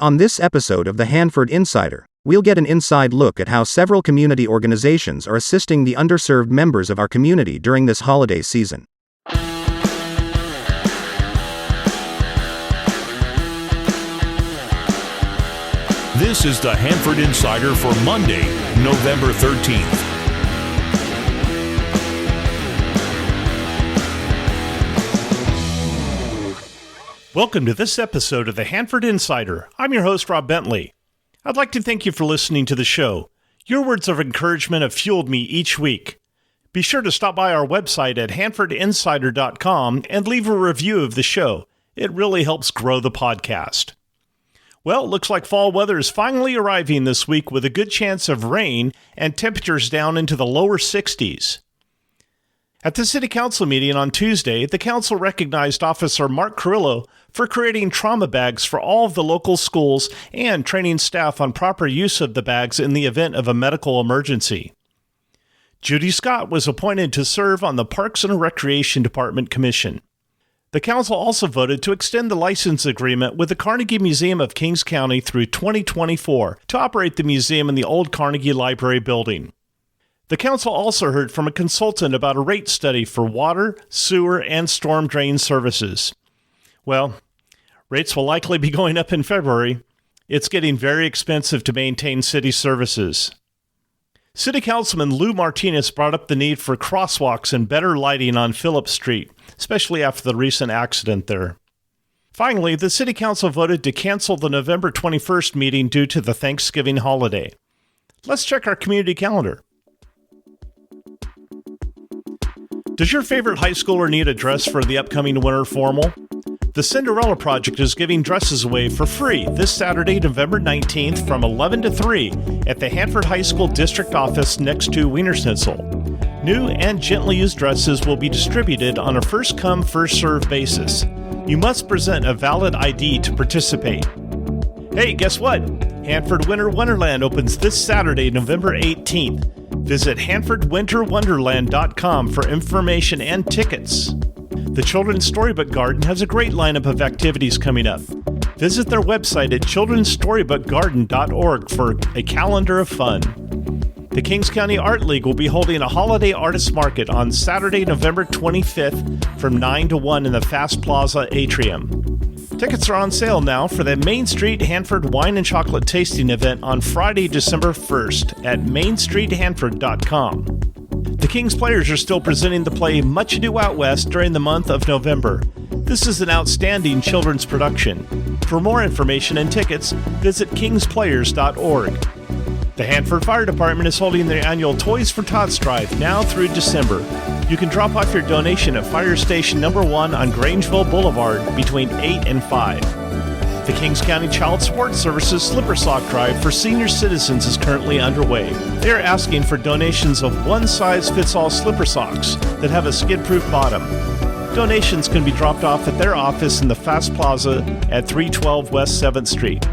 On this episode of the Hanford Insider, we'll get an inside look at how several community organizations are assisting the underserved members of our community during this holiday season. This is the Hanford Insider for Monday, November 13th. Welcome to this episode of the Hanford Insider. I'm your host, Rob Bentley. I'd like to thank you for listening to the show. Your words of encouragement have fueled me each week. Be sure to stop by our website at hanfordinsider.com and leave a review of the show. It really helps grow the podcast. Well, it looks like fall weather is finally arriving this week with a good chance of rain and temperatures down into the lower 60s. At the City Council meeting on Tuesday, the Council recognized Officer Mark Carrillo for creating trauma bags for all of the local schools and training staff on proper use of the bags in the event of a medical emergency. Judy Scott was appointed to serve on the Parks and Recreation Department Commission. The Council also voted to extend the license agreement with the Carnegie Museum of Kings County through 2024 to operate the museum in the old Carnegie Library building. The Council also heard from a consultant about a rate study for water, sewer, and storm drain services. Well, rates will likely be going up in February. It's getting very expensive to maintain city services. City Councilman Lou Martinez brought up the need for crosswalks and better lighting on Phillips Street, especially after the recent accident there. Finally, the City Council voted to cancel the November 21st meeting due to the Thanksgiving holiday. Let's check our community calendar. Does your favorite high schooler need a dress for the upcoming winter formal? The Cinderella Project is giving dresses away for free this Saturday, November 19th from 11 to 3 at the Hanford High School District Office next to Wiener Schnitzel. New and gently used dresses will be distributed on a first-come, first-served basis. You must present a valid ID to participate. Hey, guess what? Hanford Winter Wonderland opens this Saturday, November 18th. Visit HanfordWinterWonderland.com for information and tickets. The Children's Storybook Garden has a great lineup of activities coming up. Visit their website at childrenstorybookgarden.org for a calendar of fun. The Kings County Art League will be holding a holiday artist market on Saturday, November 25th from 9 to 1 in the Fast Plaza atrium. Tickets are on sale now for the Main Street Hanford Wine and Chocolate Tasting event on Friday, December 1st at mainstreethanford.com. The Kings players are still presenting the play Much Ado Out West during the month of November. This is an outstanding children's production. For more information and tickets, visit kingsplayers.org. The Hanford Fire Department is holding their annual Toys for Tots drive now through December. You can drop off your donation at Fire Station Number 1 on Grangeville Boulevard between 8 and 5. The Kings County Child Support Services Slipper Sock Drive for senior citizens is currently underway. They are asking for donations of one-size-fits-all slipper socks that have a skid-proof bottom. Donations can be dropped off at their office in the Fast Plaza at 312 West 7th Street.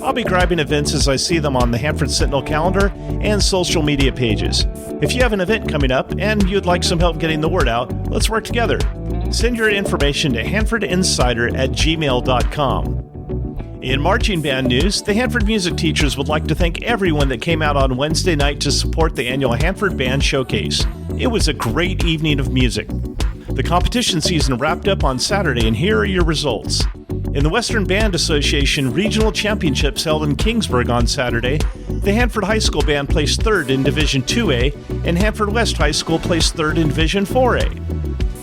I'll be grabbing events as I see them on the Hanford Sentinel calendar and social media pages. If you have an event coming up and you'd like some help getting the word out, let's work together. Send your information to hanfordinsider@gmail.com. In marching band news, the Hanford music teachers would like to thank everyone that came out on Wednesday night to support the annual Hanford Band Showcase. It was a great evening of music. The competition season wrapped up on Saturday, and here are your results. In the Western Band Association Regional Championships held in Kingsburg on Saturday, the Hanford High School Band placed third in Division 2A, and Hanford West High School placed third in Division 4A.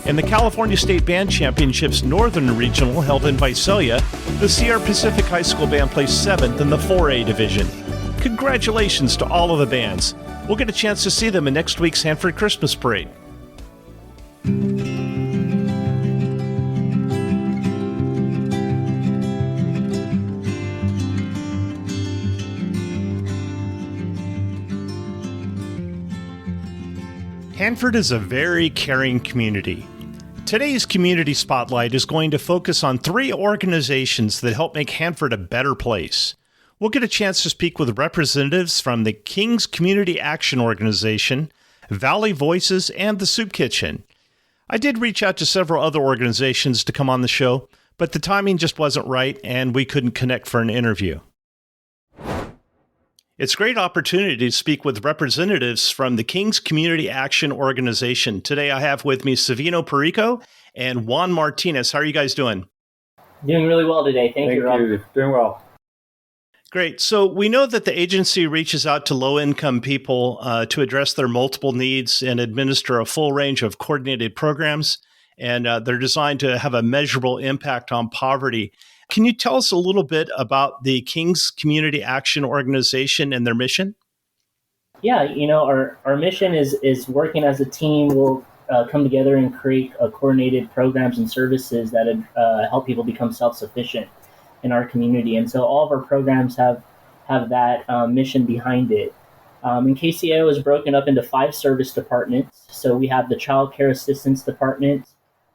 In the California State Band Championships Northern Regional held in Visalia, the Sierra Pacific High School Band placed 7th in the 4A division. Congratulations to all of the bands. We'll get a chance to see them in next week's Hanford Christmas Parade. Hanford is a very caring community. Today's Community Spotlight is going to focus on 3 organizations that help make Hanford a better place. We'll get a chance to speak with representatives from the King's Community Action Organization, Valley Voices, and the Soup Kitchen. I did reach out to several other organizations to come on the show, but the timing just wasn't right and we couldn't connect for an interview. It's a great opportunity to speak with representatives from the King's Community Action Organization. Today I have with me Savino, Perico, and Juan Martinez. How are you guys doing? Doing really well today. Thank you, Rob. Doing well. Great. So we know that the agency reaches out to low-income people to address their multiple needs and administer a full range of coordinated programs, and they're designed to have a measurable impact on poverty. Can you tell us a little bit about the King's Community Action Organization and their mission? Yeah, our mission is working as a team. We'll come together and create coordinated programs and services that help people become self-sufficient in our community. And so all of our programs have that mission behind it. And KCAO is broken up into 5 service departments. So we have the Child Care Assistance Department,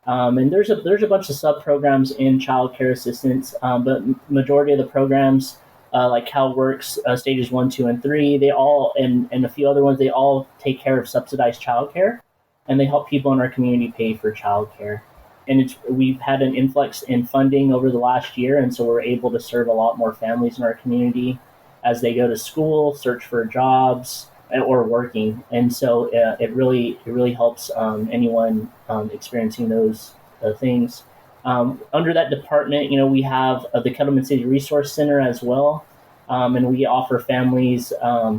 and there's a bunch of sub-programs in child care assistance, but majority of the programs, like CalWorks, stages 1, 2, and 3, they all, and a few other ones, they all take care of subsidized childcare, and they help people in our community pay for childcare. And we've had an influx in funding over the last year, and so we're able to serve a lot more families in our community as they go to school, search for jobs, or working. And so it really helps anyone experiencing those things. Under that department, we have the Kettleman City Resource Center as well, and we offer families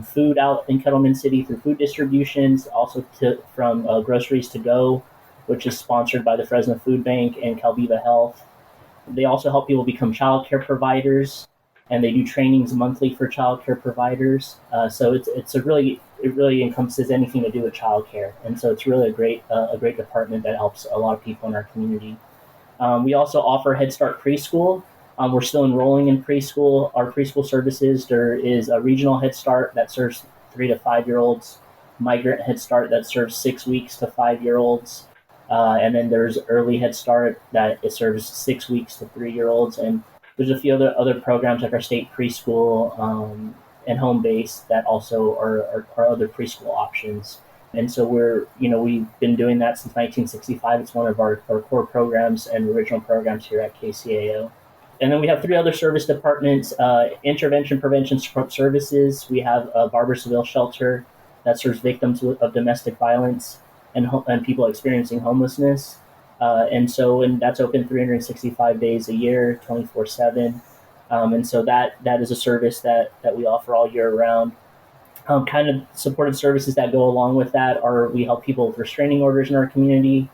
food out in Kettleman City through food distributions, also from Groceries to Go, which is sponsored by the Fresno Food Bank and Calviva Health. They also help people become child care providers, and they do trainings monthly for child care providers. So it really encompasses anything to do with child care, and so it's really a great department that helps a lot of people in our community. We also offer Head Start preschool. We're still enrolling in preschool. Our preschool services, there is a regional Head Start that serves 3 to 5 year olds, migrant Head Start that serves 6 weeks to 5 year olds, and then there's early Head Start that it serves 6 weeks to 3 year olds, and there's a few other programs like our state preschool and home base that also are other preschool options. And so we've been doing that since 1965. It's one of our core programs and original programs here at KCAO. And then we have 3 other service departments: intervention, prevention, support services. We have a Barber Seville shelter that serves victims of domestic violence and people experiencing homelessness. And that's open 365 days a year, 24/7. And so that is a service that we offer all year round. Kind of supported services that go along with that are we help people with restraining orders in our community.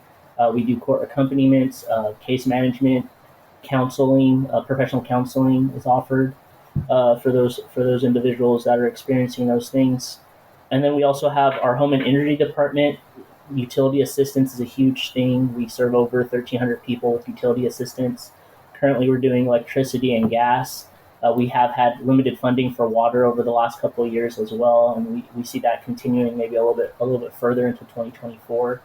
We do court accompaniments, case management, counseling, professional counseling is offered for those individuals that are experiencing those things. And then we also have our home and energy department. Utility assistance is a huge thing. We serve over 1,300 people with utility assistance. Currently, we're doing electricity and gas. We have had limited funding for water over the last couple of years as well, and we see that continuing maybe a little bit further into 2024.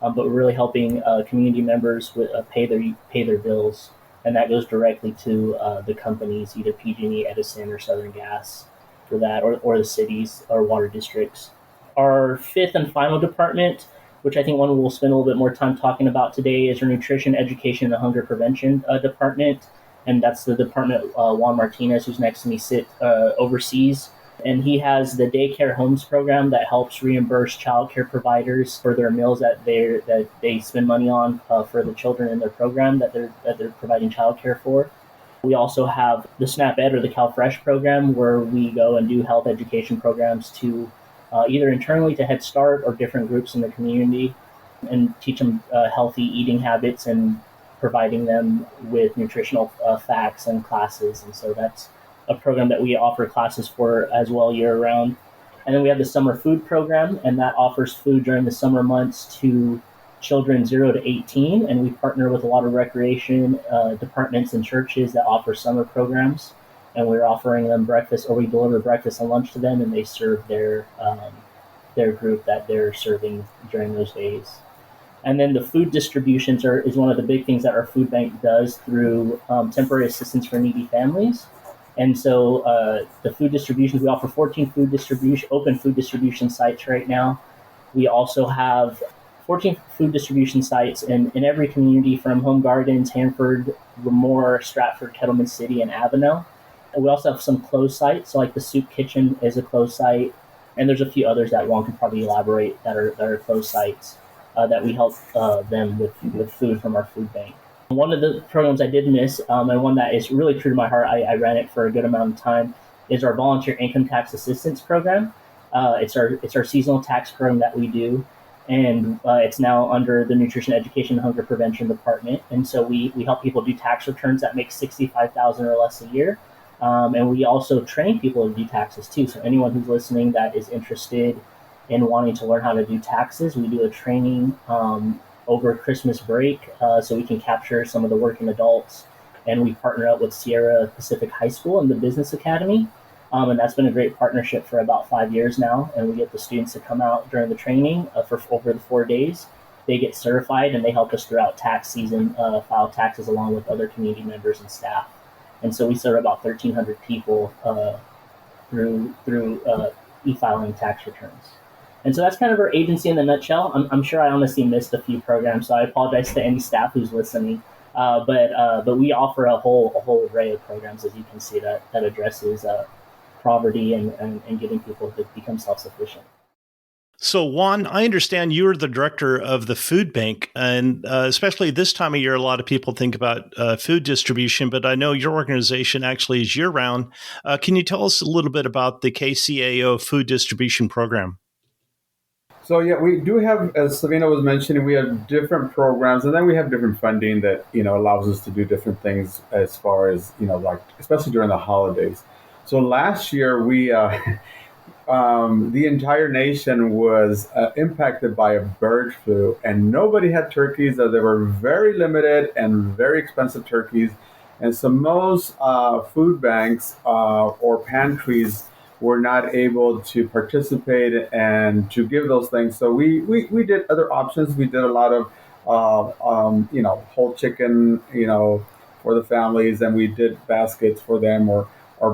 But we're really helping community members with pay their bills, and that goes directly to the companies, either PG&E, Edison, or Southern Gas, for that, or the cities or water districts. Our 5th and final department, which I think one we'll spend a little bit more time talking about today, is our Nutrition, Education, and Hunger Prevention department. And that's the department Juan Martinez, who's next to me, oversees. And he has the Daycare Homes program that helps reimburse child care providers for their meals that they spend money on for the children in their program that they're providing child care for. We also have the SNAP Ed, or the CalFresh program, where we go and do health education programs to either internally to Head Start or different groups in the community, and teach them healthy eating habits and providing them with nutritional facts and classes. And so that's a program that we offer classes for as well year round. And then we have the Summer Food Program, and that offers food during the summer months to children 0 to 18. And we partner with a lot of recreation departments and churches that offer summer programs. And we're offering them breakfast, or we deliver breakfast and lunch to them, and they serve their group that they're serving during those days. And then the food distributions is one of the big things that our food bank does through temporary assistance for needy families. And so the food distributions, we offer 14 open food distribution sites right now. We also have 14 food distribution sites in every community from Home Gardens, Hanford, Lemoore, Stratford, Kettleman City, and Avenel. And we also have some closed sites, so like the Soup Kitchen is a closed site, and there's a few others that Juan could probably elaborate that are closed sites that we help them with food from our food bank. One of the programs I did miss, and one that is really true to my heart, I ran it for a good amount of time, is our volunteer income tax assistance program. It's our seasonal tax program that we do, and it's now under the Nutrition Education and Hunger Prevention Department. And so we help people do tax returns that make $65,000 or less a year. And we also train people to do taxes too. So anyone who's listening that is interested in wanting to learn how to do taxes, we do a training over Christmas break so we can capture some of the working adults. And we partner up with Sierra Pacific High School and the Business Academy. And that's been a great partnership for about 5 years now. And we get the students to come out during the training for over the 4 days. They get certified and they help us throughout tax season file taxes along with other community members and staff. And so we serve about 1,300 people through e-filing tax returns. And so that's kind of our agency in a nutshell. I'm sure I honestly missed a few programs, so I apologize to any staff who's listening. But we offer a whole array of programs, as you can see, that addresses poverty and getting people to become self-sufficient. So, Juan, I understand you're the director of the food bank, and especially this time of year, a lot of people think about food distribution, but I know your organization actually is year-round. Can you tell us a little bit about the KCAO food distribution program? So, yeah, we do have, as Savino was mentioning, we have different programs, and then we have different funding that, allows us to do different things as far as, like, especially during the holidays. So last year, we... the entire nation was impacted by a bird flu, and nobody had turkeys. They were very limited and very expensive turkeys. And so most food banks or pantries were not able to participate and to give those things. So we did other options. We did a lot of, whole chicken, for the families, and we did baskets for them or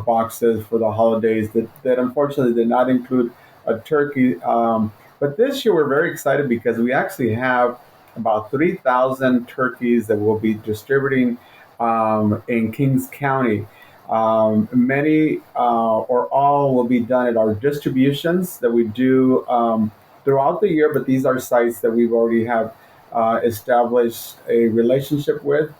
boxes for the holidays that unfortunately did not include a turkey. But this year we're very excited because we actually have about 3,000 turkeys that we'll be distributing in Kings County. Many or all will be done at our distributions that we do throughout the year, but these are sites that we've already have established a relationship with,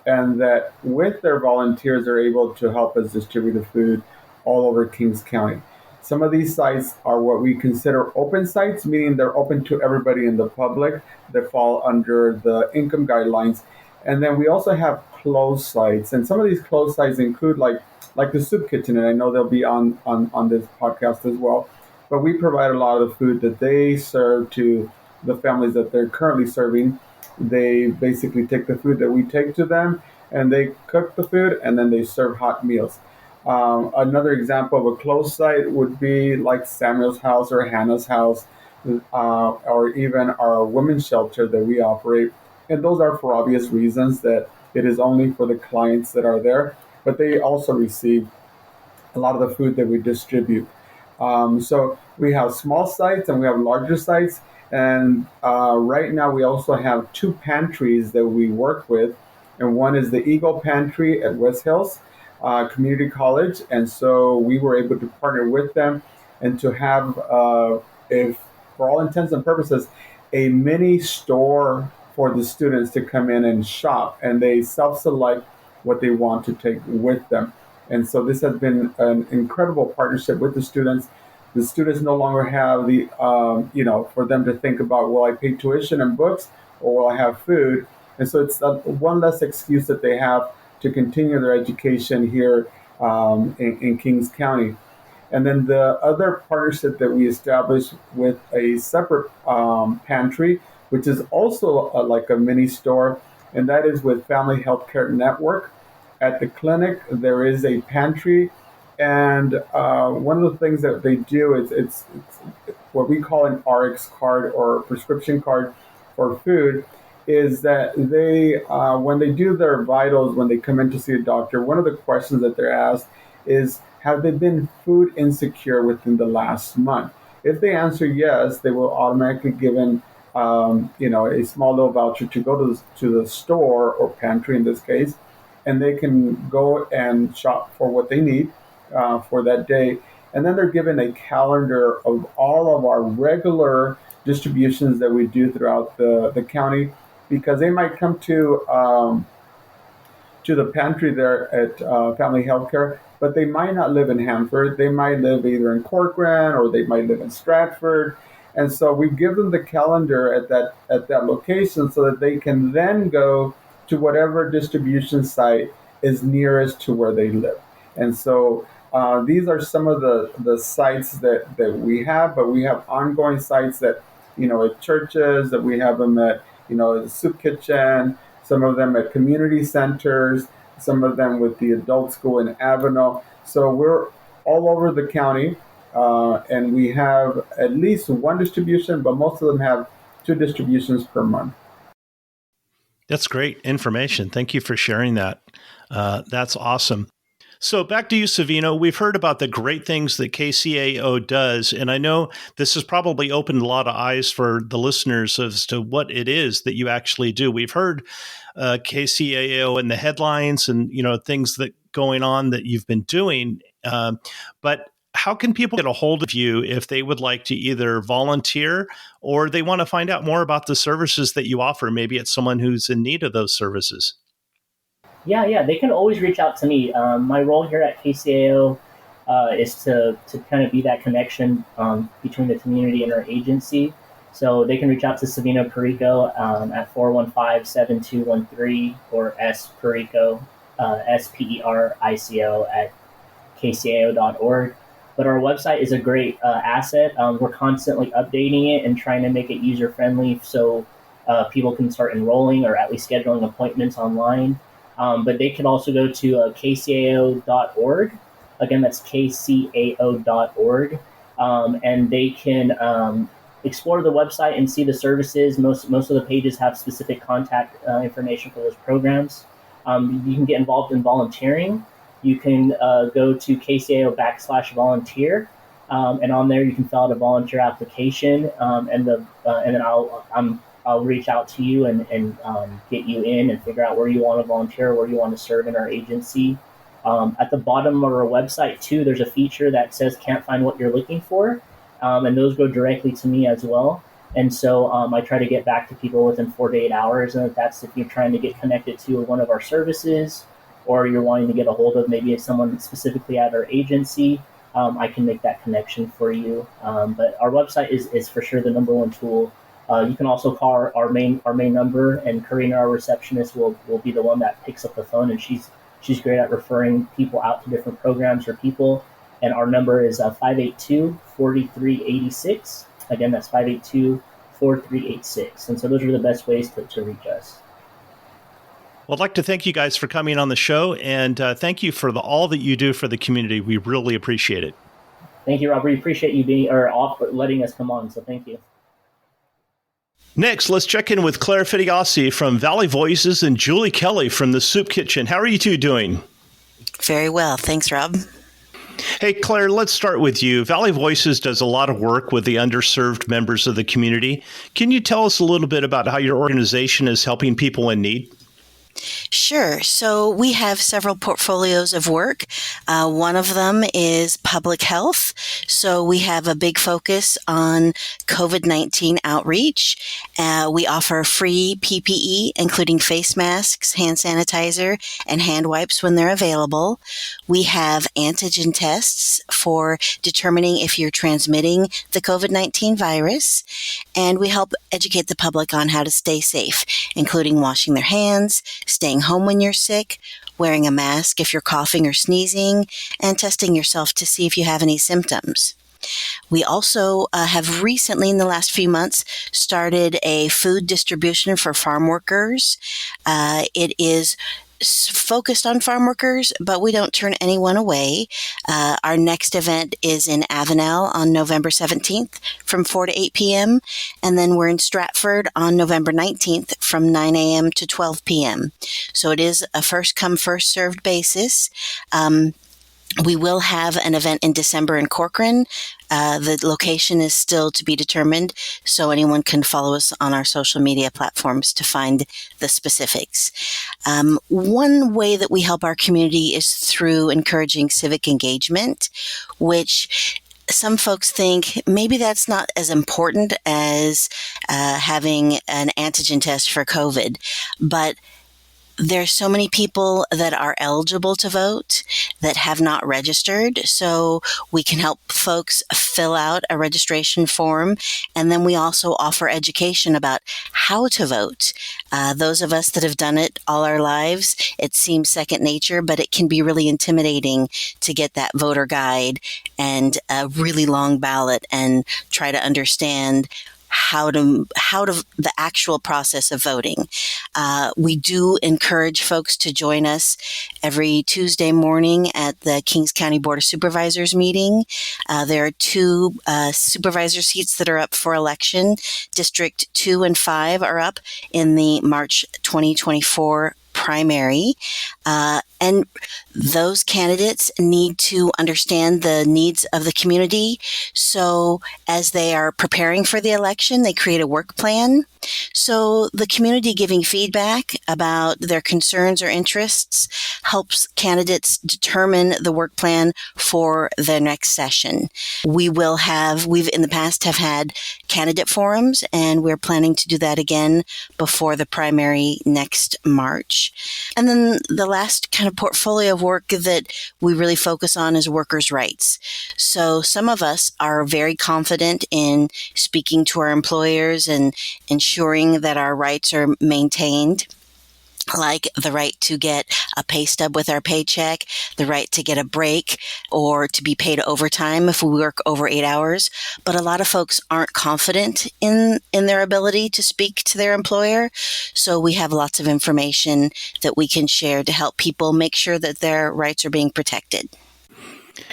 and that with their volunteers are able to help us distribute the food all over Kings County. Some of these sites are what we consider open sites, meaning they're open to everybody in the public that fall under the income guidelines. And then we also have closed sites. And some of these closed sites include like the Soup Kitchen, and I know they'll be on this podcast as well. But we provide a lot of the food that they serve to the families that they're currently serving. They basically take the food that we take to them, and they cook the food, and then they serve hot meals. Another example of a closed site would be like Samuel's house or Hannah's house, or even our women's shelter that we operate. And those are for obvious reasons that it is only for the clients that are there, but they also receive a lot of the food that we distribute. So we have small sites and we have larger sites. And right now we also have 2 pantries that we work with. And one is the Eagle Pantry at West Hills Community College. And so we were able to partner with them and to have, if for all intents and purposes, a mini store for the students to come in and shop. And they self-select what they want to take with them. And so this has been an incredible partnership with the students. The students no longer have the, for them to think about, will I pay tuition and books or will I have food? And so it's one less excuse that they have to continue their education here in Kings County. And then the other partnership that we established with a separate pantry, which is also like a mini store, and that is with Family Healthcare Network. At the clinic, there is a pantry. And one of the things that they do is it's what we call an RX card or prescription card for food, is that they, when they do their vitals, when they come in to see a doctor, one of the questions that they're asked is, have they been food insecure within the last month? If they answer yes, they will automatically given a small little voucher to go to the store or pantry in this case, and they can go and shop for what they need for that day. And then they're given a calendar of all of our regular distributions that we do throughout the county, because they might come to the pantry there at Family Healthcare, but they might not live in Hanford. They might live either in Corcoran or they might live in Stratford. And so we give them the calendar at that location so that they can then go to whatever distribution site is nearest to where they live. And so these are some of the sites that we have, but we have ongoing sites that, at churches, that we have them at, the soup kitchen, some of them at community centers, some of them with the adult school in Avenel. So we're all over the county, and we have at least one distribution, but most of them have 2 distributions per month. That's great information. Thank you for sharing that. That's awesome. So back to you, Savino. We've heard about the great things that KCAO does, and I know this has probably opened a lot of eyes for the listeners as to what it is that you actually do. We've heard KCAO in the headlines and things that going on that you've been doing, but how can people get a hold of you if they would like to either volunteer or they want to find out more about the services that you offer? Maybe it's someone who's in need of those services. Yeah, they can always reach out to me. My role here at KCAO is to kind of be that connection between the community and our agency. So they can reach out to Savino Perico at 415-7213 or Perico, SPERICO at kcao.org. But our website is a great asset. We're constantly updating it and trying to make it user-friendly so people can start enrolling or at least scheduling appointments online. But they can also go to kcao.org. Again, that's kcao.org. And they can explore the website and see the services. Most of the pages have specific contact information for those programs. You can get involved in volunteering. You can go to KCAO/volunteer, and on there you can fill out a volunteer application, and then I'll reach out to you and get you in and figure out where you want to volunteer, where you want to serve in our agency. At the bottom of our website, too, there's a feature that says can't find what you're looking for, and those go directly to me as well. And so I try to get back to people within 4 to 8 hours, and that's if you're trying to get connected to one of our services or you're wanting to get a hold of maybe someone specifically at our agency, I can make that connection for you. But our website is for sure the number one tool. You can also call our main number, and Karina, our receptionist, will be the one that picks up the phone, and she's great at referring people out to different programs or people. And our number is 582-4386. Again, that's 582-4386. And so those are the best ways to reach us. Well, I'd like to thank you guys for coming on the show, and thank you for all that you do for the community. We really appreciate it. Thank you, Rob. We appreciate you letting us come on, so thank you. Next, let's check in with Claire Fitiaussi from Valley Voices and Julie Kelly from the Soup Kitchen. How are you two doing? Very well. Thanks, Rob. Hey, Claire, let's start with you. Valley Voices does a lot of work with the underserved members of the community. Can you tell us a little bit about how your organization is helping people in need? Sure. So we have several portfolios of work. One of them is public health. So we have a big focus on COVID-19 outreach. We offer free PPE, including face masks, hand sanitizer, and hand wipes when they're available. We have antigen tests for determining if you're transmitting the COVID-19 virus. And we help educate the public on how to stay safe, including washing their hands, staying home when you're sick, wearing a mask if you're coughing or sneezing, and testing yourself to see if you have any symptoms. We also have recently, in the last few months, started a food distribution for farm workers. It is focused on farm workers, but we don't turn anyone away. Our next event is in Avenel on November 17th from 4 to 8 p.m. And then we're in Stratford on November 19th from 9 a.m. to 12 p.m. So it is a first come, first served basis. We will have an event in December in Corcoran. The location is still to be determined, so anyone can follow us on our social media platforms to find the specifics. One way that we help our community is through encouraging civic engagement, which some folks think maybe that's not as important as having an antigen test for COVID, but there's so many people that are eligible to vote that have not registered. So we can help folks fill out a registration form. And then we also offer education about how to vote. Those of us that have done it all our lives, it seems second nature, but it can be really intimidating to get that voter guide and a really long ballot and try to understand how to the actual process of voting. We do encourage folks to join us every Tuesday morning at the Kings County Board of Supervisors meeting. There are 2 supervisor seats that are up for election. District 2 and 5 are up in the March 2024 primary. And those candidates need to understand the needs of the community. So as they are preparing for the election, they create a work plan. So the community giving feedback about their concerns or interests helps candidates determine the work plan for their next session. We've in the past have had candidate forums, and we're planning to do that again before the primary next March. And then the last kind of portfolio of work that we really focus on is workers' rights. So some of us are very confident in speaking to our employers and ensuring that our rights are maintained, like the right to get a pay stub with our paycheck, the right to get a break, or to be paid overtime if we work over 8 hours. But a lot of folks aren't confident in their ability to speak to their employer. So we have lots of information that we can share to help people make sure that their rights are being protected.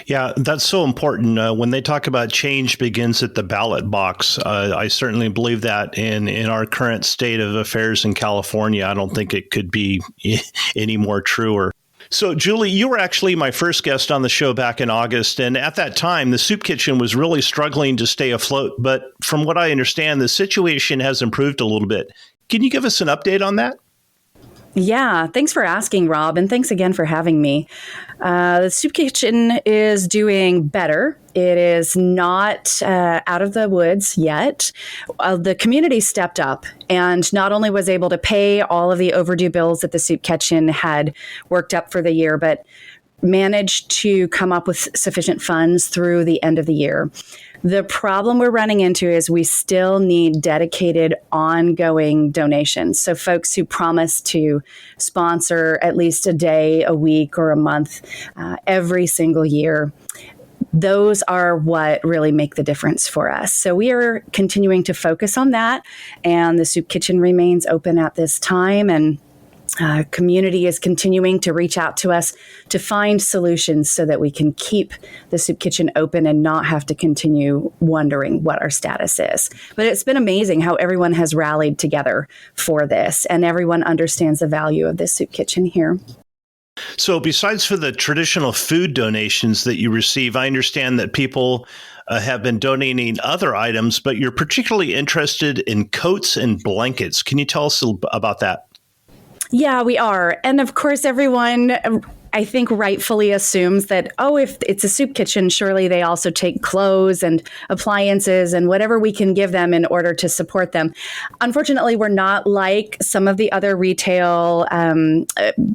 Yeah, that's so important. When they talk about change begins at the ballot box, I certainly believe that in our current state of affairs in California. I don't think it could be any more truer. So, Julie, you were actually my first guest on the show back in August. And at that time, the soup kitchen was really struggling to stay afloat. But from what I understand, the situation has improved a little bit. Can you give us an update on that? Yeah, thanks for asking, Rob, and thanks again for having me. The soup kitchen is doing better. It is not out of the woods yet. The community stepped up and not only was able to pay all of the overdue bills that the soup kitchen had worked up for the year, but managed to come up with sufficient funds through the end of the year. The problem we're running into is we still need dedicated ongoing donations. So folks who promise to sponsor at least a day, a week, or a month every single year. Those are what really make the difference for us. So we are continuing to focus on that, and the soup kitchen remains open at this time, and community is continuing to reach out to us to find solutions so that we can keep the soup kitchen open and not have to continue wondering what our status is. But it's been amazing how everyone has rallied together for this, and everyone understands the value of this soup kitchen here. So besides for the traditional food donations that you receive, I understand that people have been donating other items, but you're particularly interested in coats and blankets. Can you tell us about that? Yeah, we are. And of course, everyone, I think, rightfully assumes that, if it's a soup kitchen, surely they also take clothes and appliances and whatever we can give them in order to support them. Unfortunately, we're not like some of the other retail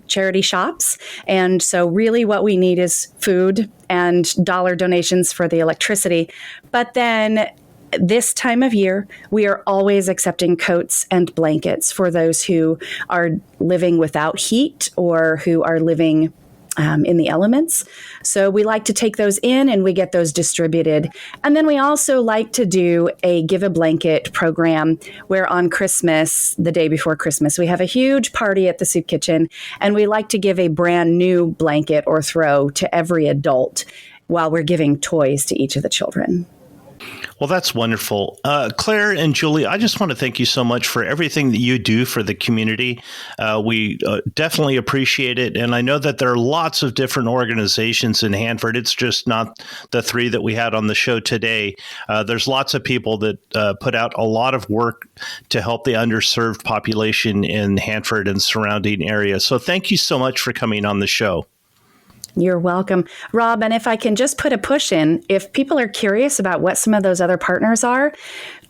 charity shops. And so really what we need is food and dollar donations for the electricity. But then this time of year, we are always accepting coats and blankets for those who are living without heat or who are living in the elements. So we like to take those in and we get those distributed. And then we also like to do a give a blanket program where on Christmas, the day before Christmas, we have a huge party at the soup kitchen, and we like to give a brand new blanket or throw to every adult while we're giving toys to each of the children. Well, that's wonderful. Claire and Julie, I just want to thank you so much for everything that you do for the community. We definitely appreciate it. And I know that there are lots of different organizations in Hanford. It's just not the three that we had on the show today. There's lots of people that put out a lot of work to help the underserved population in Hanford and surrounding areas. So thank you so much for coming on the show. You're welcome, Rob. And if I can just put a push in, if people are curious about what some of those other partners are,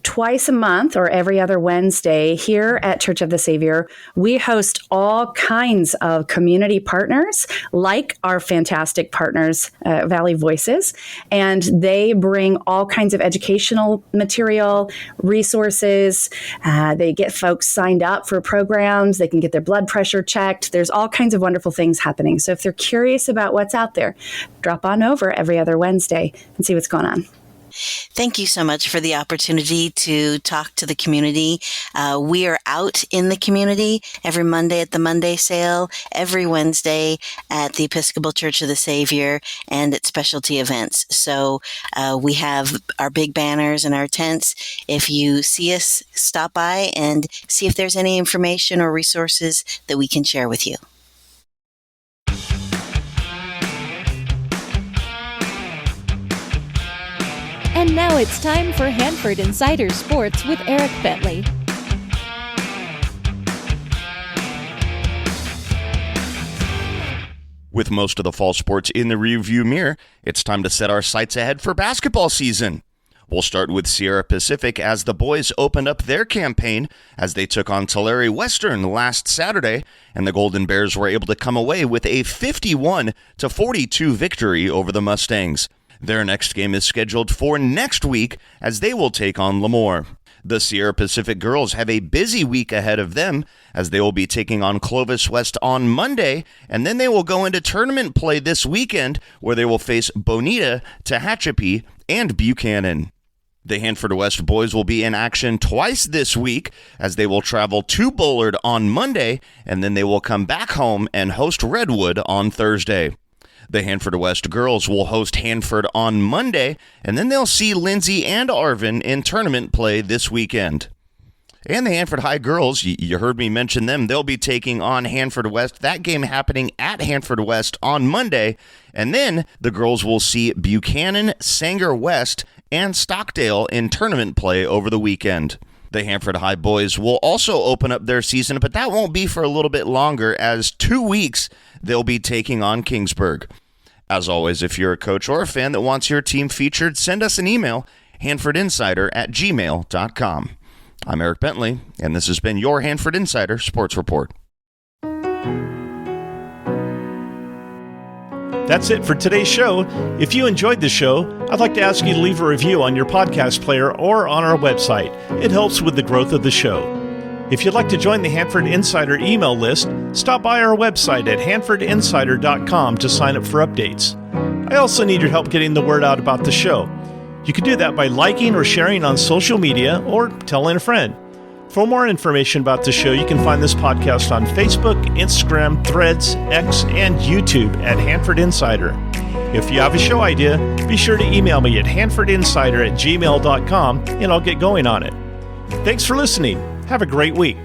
twice a month or every other Wednesday here at Church of the Savior, we host all kinds of community partners like our fantastic partners, Valley Voices, and they bring all kinds of educational material, resources. They get folks signed up for programs. They can get their blood pressure checked. There's all kinds of wonderful things happening. So if they're curious about what's out there, drop on over every other Wednesday and see what's going on. Thank you so much for the opportunity to talk to the community. We are out in the community every Monday at the Monday sale, every Wednesday at the Episcopal Church of the Savior, and at specialty events. So we have our big banners and our tents. If you see us, stop by and see if there's any information or resources that we can share with you. And now it's time for Hanford Insider Sports with Eric Bentley. With most of the fall sports in the rearview mirror, it's time to set our sights ahead for basketball season. We'll start with Sierra Pacific as the boys opened up their campaign as they took on Tulare Western last Saturday, and the Golden Bears were able to come away with a 51-42 victory over the Mustangs. Their next game is scheduled for next week as they will take on Lemoore. The Sierra Pacific girls have a busy week ahead of them as they will be taking on Clovis West on Monday, and then they will go into tournament play this weekend where they will face Bonita, Tehachapi, and Buchanan. The Hanford West boys will be in action twice this week as they will travel to Bullard on Monday, and then they will come back home and host Redwood on Thursday. The Hanford West girls will host Hanford on Monday, and then they'll see Lindsay and Arvin in tournament play this weekend. And the Hanford High girls, you heard me mention them, they'll be taking on Hanford West. That game happening at Hanford West on Monday, and then the girls will see Buchanan, Sanger West, and Stockdale in tournament play over the weekend. The Hanford High boys will also open up their season, but that won't be for a little bit longer, as 2 weeks they'll be taking on Kingsburg. As always, if you're a coach or a fan that wants your team featured, send us an email, hanfordinsider@gmail.com. I'm Eric Bentley, and this has been your Hanford Insider Sports Report. That's it for today's show. If you enjoyed the show, I'd like to ask you to leave a review on your podcast player or on our website. It helps with the growth of the show. If you'd like to join the Hanford Insider email list, stop by our website at hanfordinsider.com to sign up for updates. I also need your help getting the word out about the show. You can do that by liking or sharing on social media or telling a friend. For more information about the show, you can find this podcast on Facebook, Instagram, Threads, X, and YouTube at Hanford Insider. If you have a show idea, be sure to email me at hanfordinsider@gmail.com and I'll get going on it. Thanks for listening. Have a great week.